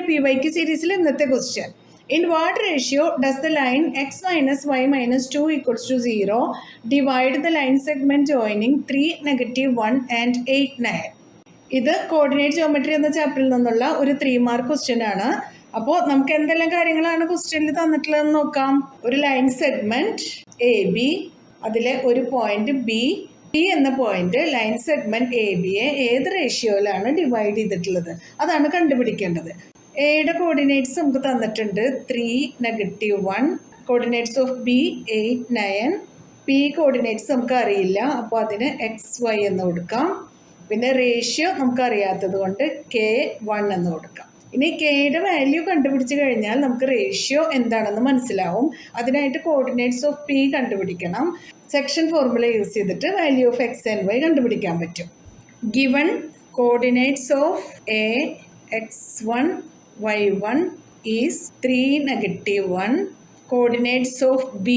PYQ സീരീസിൽ ഇന്നത്തെ question. In what ratio does the line x minus y minus 2 equals to 0 divide the line segment joining 3, -1 and 8, 9? ഇത് coordinate geometry എന്ന ചാപ്റ്ററിൽ നിന്നുള്ള ഒരു 3 mark question ആണ്. അപ്പോൾ നമുക്ക് എന്തെല്ലാം കാര്യങ്ങളാണ് ക്വസ്റ്റ്യനിൽ തന്നിട്ടുള്ളതെന്ന് നോക്കാം. ഒരു ലൈൻ സെഗ്മെന്റ് AB, അതിലെ ഒരു പോയിന്റ് B എന്ന പോയിന്റ് ലൈൻ സെഗ്മെന്റ് ABയെ ഏത് റേഷ്യോയിലാണ് ഡിവൈഡ് ചെയ്തിട്ടുള്ളത് അതാണ് കണ്ടുപിടിക്കേണ്ടത്. എയുടെ കോർഡിനേറ്റ്സ് നമുക്ക് തന്നിട്ടുണ്ട് 3, -1. Coordinates of B 8, 9. P coordinates നമുക്ക് അറിയില്ല, അപ്പോൾ അതിന് XY എന്ന് കൊടുക്കാം. പിന്നെ റേഷ്യോ നമുക്ക് അറിയാത്തത് കൊണ്ട് K1 എന്ന് കൊടുക്കാം. ഇനി കെയുടെ വാല്യൂ കണ്ടുപിടിച്ച് കഴിഞ്ഞാൽ നമുക്ക് റേഷ്യോ എന്താണെന്ന് മനസ്സിലാവും. അതിനായിട്ട് കോർഡിനേറ്റ്സ് ഓഫ് P കണ്ടുപിടിക്കണം. സെക്ഷൻ ഫോർമുല യൂസ് ചെയ്തിട്ട് value of X and Y കണ്ടുപിടിക്കാൻ പറ്റും. Given coordinates of A X1 Y1 is 3, -1. Coordinates of B